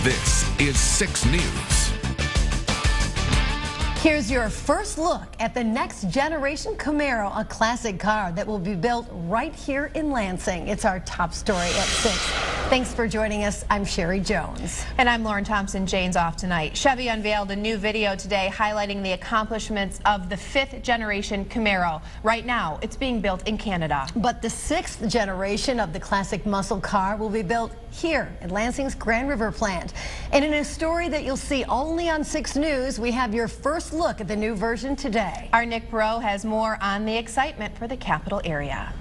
This is 6 News. Here's your first look at the next generation Camaro, a classic car that will be built right here in Lansing. It's our top story at 6. Thanks for joining us. I'm Sherry Jones. And I'm Lauren Thompson. Jane's off tonight. Chevy unveiled a new video today highlighting the accomplishments of the 5th generation Camaro. Right now, it's being built in Canada. But the 6th generation of the classic muscle car will be built here at Lansing's Grand River plant. And in a story that you'll see only on 6 News, we have your first look at the new version today. Our Nick Perot has more on the excitement for the capital area.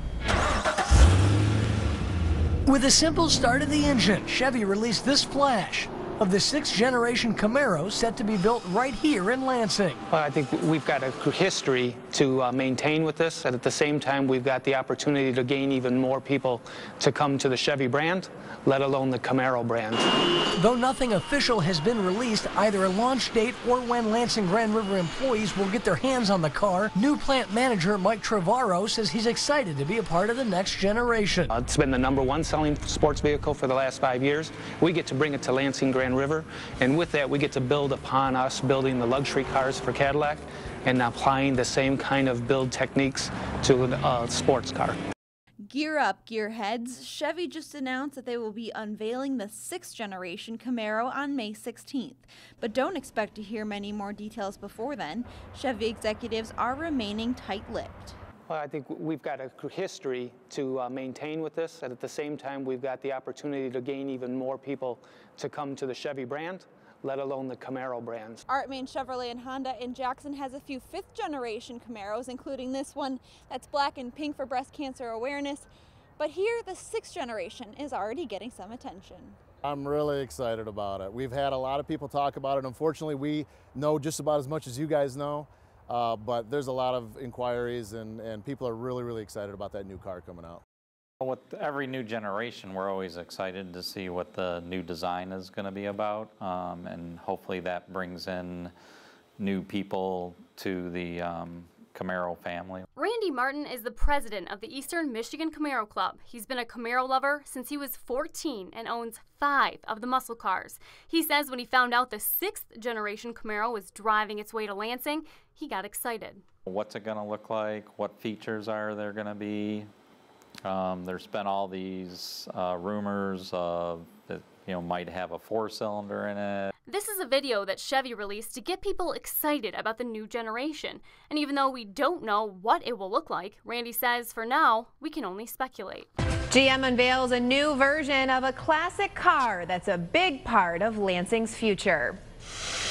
With a simple start of the engine, Chevy released this flash of the 6th generation Camaro set to be built right here in Lansing. Well, I think we've got a history to maintain with this, and at the same time we've got the opportunity to gain even more people to come to the Chevy brand, let alone the Camaro brand. Though nothing official has been released, either a launch date or when Lansing Grand River employees will get their hands on the car, new plant manager Mike Trevorrow says he's excited to be a part of the next generation. It's been the #1 selling sports vehicle for the last 5 years. We get to bring it to Lansing Grand River, and with that we get to build upon us building the luxury cars for Cadillac and applying the same kind of build techniques to a sports car. Gear up, gearheads. Chevy just announced that they will be unveiling the 6th generation Camaro on May 16th. But don't expect to hear many more details before then. Chevy executives are remaining tight-lipped. Well, I think we've got a history to maintain with this, and at the same time we've got the opportunity to gain even more people to come to the Chevy brand, let alone the Camaro brands. Artmain Chevrolet and Honda in Jackson has a few 5th generation Camaros, including this one that's black and pink for breast cancer awareness. But here, the 6th generation is already getting some attention. I'm really excited about it. We've had a lot of people talk about it. Unfortunately, we know just about as much as you guys know, but there's a lot of inquiries and people are really excited about that new car coming out. With every new generation, we're always excited to see what the new design is going to be about, and hopefully that brings in new people to the Camaro family. Randy Martin is the president of the Eastern Michigan Camaro Club. He's been a Camaro lover since he was 14 and owns 5 of the muscle cars. He says when he found out the 6th generation Camaro was driving its way to Lansing, he got excited. What's it going to look like? What features are there going to be? There's been all these rumors of that might have a 4-cylinder in it. This is a video that Chevy released to get people excited about the new generation. And even though we don't know what it will look like, Randy says for now, we can only speculate. GM unveils a new version of a classic car that's a big part of Lansing's future.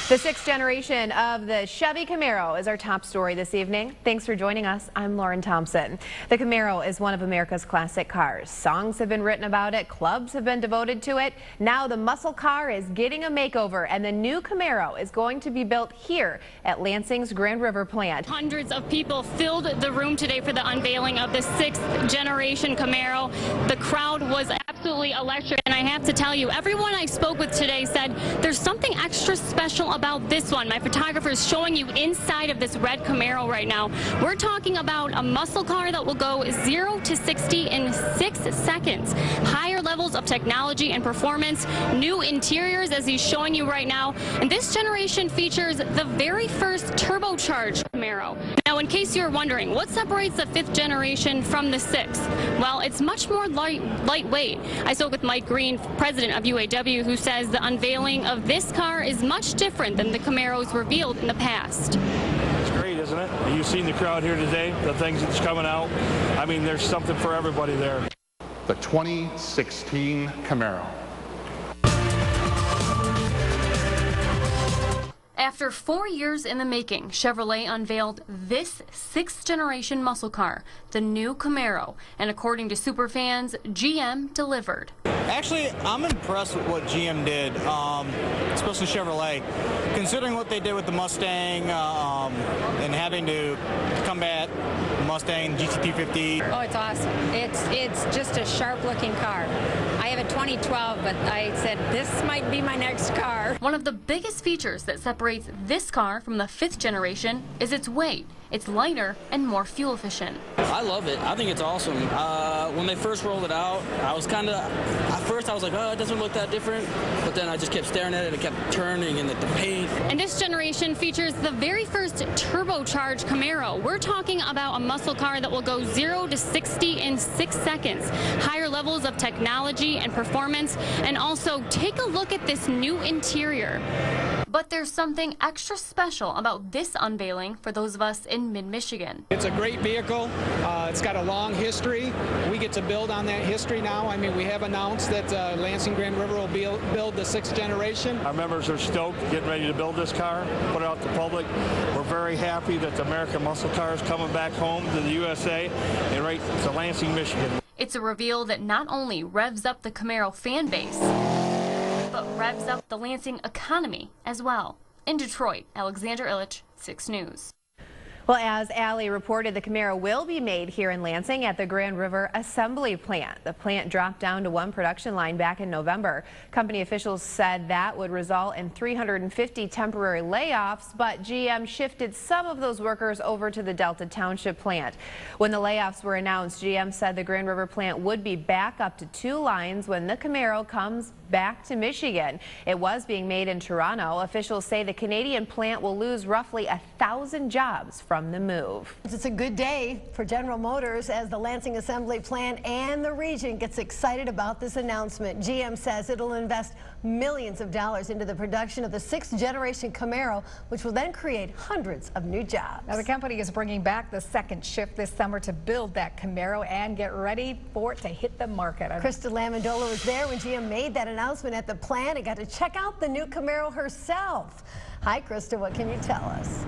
The 6th generation of the Chevy Camaro is our top story this evening. Thanks for joining us. I'm Lauren Thompson. The Camaro is one of America's classic cars. Songs have been written about it. Clubs have been devoted to it. Now the muscle car is getting a makeover, and the new Camaro is going to be built here at Lansing's Grand River plant. Hundreds of people filled the room today for the unveiling of the 6th generation Camaro. The crowd was absolutely electric, and I have to tell you, everyone I spoke with today said there's something extra special about this one. My photographer is showing you inside of this red Camaro right now. We're talking about a muscle car that will go 0 to 60 in 6 seconds. Higher levels of technology and performance, new interiors as he's showing you right now. And this generation features the very first turbocharged Camaro. Now, in case you're wondering, what separates the 5th generation from the 6th? Well, it's much more lightweight. I spoke with Mike Green, president of UAW, who says the unveiling of this car is much different than the Camaros revealed in the past. It's great, isn't it? You've seen the crowd here today, the things that's coming out. I mean, there's something for everybody there. The 2016 Camaro. After 4 years in the making, Chevrolet unveiled this 6th generation muscle car, the new Camaro. And according to superfans, GM delivered. Actually, I'm impressed with what GM did, especially Chevrolet. Considering what they did with the Mustang and having to combat Mustang GT350. Oh, it's awesome. It's just a sharp-looking car. I have a 2012, but I said this might be my next car. One of the biggest features that separates this car from the 5th generation is its weight. It's lighter and more fuel efficient. I love it. I think it's awesome. When they first rolled it out, I was at first I was like, oh, it doesn't look that different. But then I just kept staring at it. It kept turning and the paint. And this generation features the very first turbocharged Camaro. We're talking about a muscle car that will go 0 to 60 in 6 seconds. Higher levels of technology and performance. And also take a look at this new interior. But there's something extra special about this unveiling for those of us in mid-Michigan. It's a great vehicle. It's got a long history. We get to build on that history now. I mean, we have announced that Lansing Grand River will build the 6th generation. Our members are stoked, getting ready to build this car, put it out to the public. We're very happy that the American muscle car is coming back home to the USA and right to Lansing, Michigan. It's a reveal that not only revs up the Camaro fan base, but revs up the Lansing economy as well. In Detroit, Alexander Illich, 6 News. Well, as Allie reported, the Camaro will be made here in Lansing at the Grand River Assembly Plant. The plant dropped down to 1 production line back in November. Company officials said that would result in 350 temporary layoffs, but GM shifted some of those workers over to the Delta Township plant. When the layoffs were announced, GM said the Grand River plant would be back up to 2 lines when the Camaro comes back to Michigan. It was being made in Toronto. Officials say the Canadian plant will lose roughly 1,000 jobs from the move. It's a good day for General Motors as the Lansing Assembly Plant and the region gets excited about this announcement. GM says it'll invest millions of dollars into the production of the 6th generation Camaro, which will then create hundreds of new jobs. Now, the company is bringing back the 2nd shift this summer to build that Camaro and get ready for it to hit the market. Krista Lamandola was there when GM made that announcement at the plant and got to check out the new Camaro herself. Hi, Krista, what can you tell us?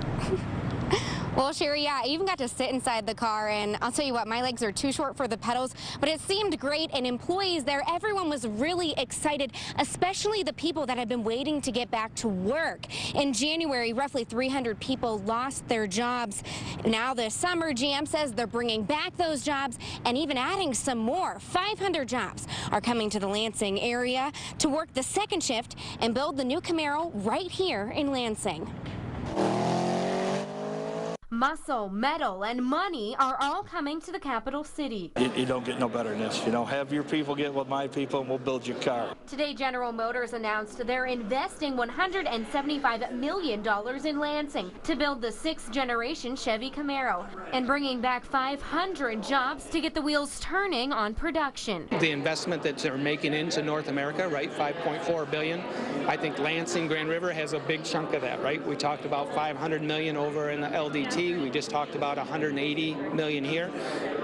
Well, Sherry, yeah, I even got to sit inside the car, and I'll tell you what, my legs are too short for the pedals, but it seemed great, and employees there, everyone was really excited, especially the people that have been waiting to get back to work. In January, roughly 300 people lost their jobs. Now this summer, GM says they're bringing back those jobs and even adding some more. 500 jobs are coming to the Lansing area to work the 2nd shift and build the new Camaro right here in Lansing. Muscle, metal, and money are all coming to the capital city. You don't get no better than this. You know, have your people get with my people and we'll build your car. Today, General Motors announced they're investing $175 million in Lansing to build the 6th generation Chevy Camaro and bringing back 500 jobs to get the wheels turning on production. The investment that they're making into North America, right, $5.4 billion. I think Lansing Grand River has a big chunk of that, right? We talked about $500 million over in the LDT. We just talked about $180 million here.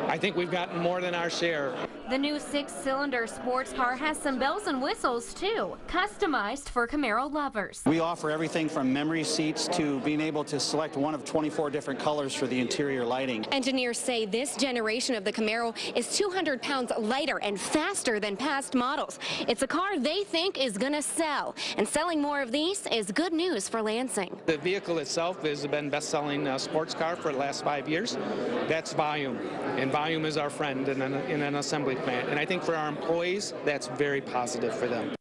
I think we've gotten more than our share. The new 6-cylinder sports car has some bells and whistles too, customized for Camaro lovers. We offer everything from memory seats to being able to select one of 24 different colors for the interior lighting. Engineers say this generation of the Camaro is 200 pounds lighter and faster than past models. It's a car they think is going to sell, and selling more of these is good news for Lansing. The vehicle itself has been best-selling sports car for the last 5 years. That's volume, and volume is our friend in an assembly plant. And I think for our employees, that's very positive for them.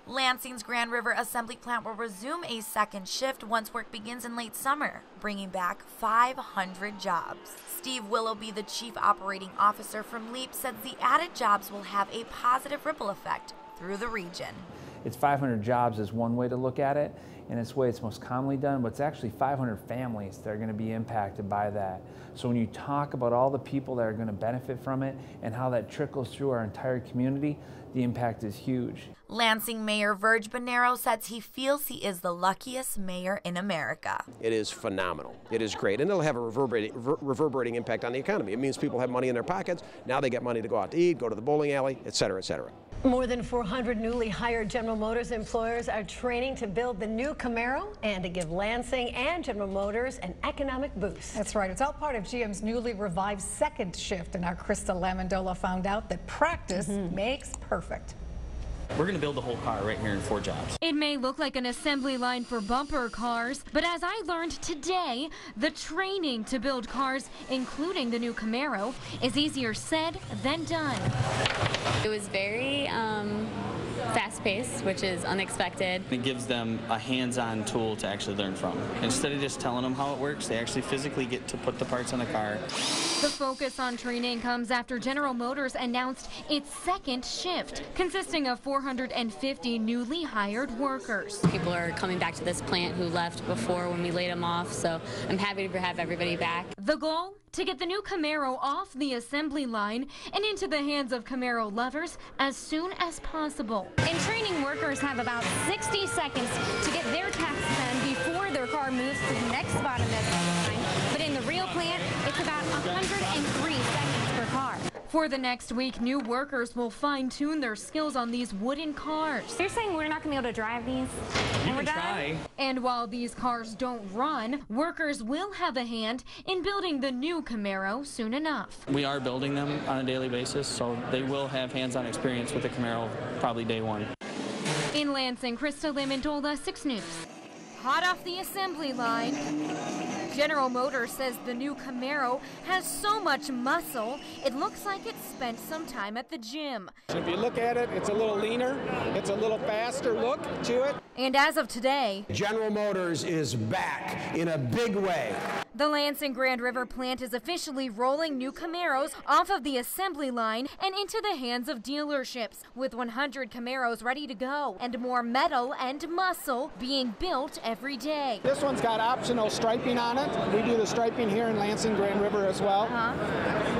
Lansing's Grand River Assembly Plant will resume a 2nd shift once work begins in late summer, bringing back 500 jobs. Steve Willoughby, the Chief Operating Officer from LEAP, said the added jobs will have a positive ripple effect through the region. It's 500 jobs is one way to look at it, and it's the way it's most commonly done, but it's actually 500 families that are going to be impacted by that. So when you talk about all the people that are going to benefit from it and how that trickles through our entire community, the impact is huge. Lansing Mayor Verge Bonero says he feels he is the luckiest mayor in America. It is phenomenal. It is great, and it'll have a reverberating impact on the economy. It means people have money in their pockets. Now they get money to go out to eat, go to the bowling alley, et cetera, et cetera. More than 400 newly hired General Motors employers are training to build the new Camaro and to give Lansing and General Motors an economic boost. That's right. It's all part of GM's newly revived 2nd shift, and our Krista Lamandola found out that practice makes perfect. We're going to build the whole car right here in 4 jobs. It may look like an assembly line for bumper cars, but as I learned today, the training to build cars, including the new Camaro, is easier said than done. It was very fast-paced, which is unexpected. It gives them a hands-on tool to actually learn from. Instead of just telling them how it works, they actually physically get to put the parts on the car. The focus on training comes after General Motors announced its second shift, consisting of 450 newly hired workers. People are coming back to this plant who left before when we laid them off, so I'm happy to have everybody back. The goal? To get the new Camaro off the assembly line and into the hands of Camaro lovers as soon as possible. And training workers have about 60 seconds to get their tasks done before their car moves to the next spot on the assembly line. But in the real plant, it's about 103 seconds per car. For the next week, new workers will fine-tune their skills on these wooden cars. You're saying we're not going to be able to drive these? You can try. And while these cars don't run, workers will have a hand in building the new Camaro soon enough. We are building them on a daily basis, so they will have hands-on experience with the Camaro probably day one. In Lansing, Krista Lamandola, 6 News. Hot off the assembly line, General Motors says the new Camaro has so much muscle, it looks like it spent some time at the gym. If you look at it, it's a little leaner, it's a little faster look to it. And as of today, General Motors is back in a big way. the Lansing Grand River plant is officially rolling new Camaros off of the assembly line and into the hands of dealerships, with 100 Camaros ready to go and more metal and muscle being built every day. This one's got optional striping on it. We do the striping here in Lansing Grand River as well.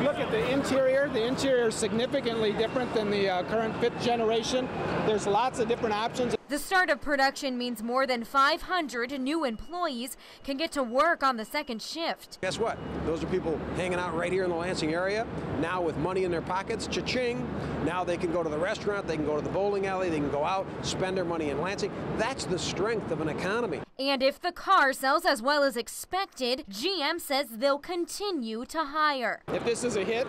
Look at the interior. The interior is significantly different than the current 5th generation. There's lots of different options. The start of production means more than 500 new employees can get to work on the second shift. Guess what? Those are people hanging out right here in the Lansing area, now with money in their pockets, cha-ching. Now they can go to the restaurant, they can go to the bowling alley, they can go out, spend their money in Lansing. That's the strength of an economy. And if the car sells as well as expected, GM says they'll continue to hire. If this is a hit,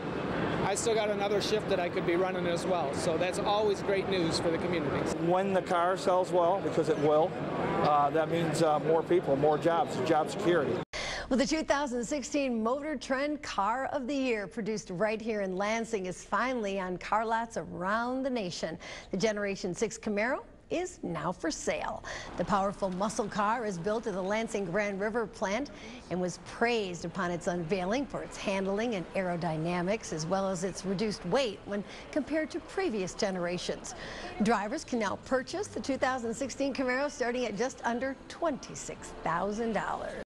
I still got another shift that I could be running as well. So that's always great news for the community. When the car sells well, because it will, that means more people, more jobs, job security. Well, the 2016 Motor Trend Car of the Year, produced right here in Lansing, is finally on car lots around the nation. The Generation 6 Camaro is now for sale. The powerful muscle car is built at the Lansing Grand River plant and was praised upon its unveiling for its handling and aerodynamics, as well as its reduced weight when compared to previous generations. Drivers can now purchase the 2016 Camaro starting at just under $26,000.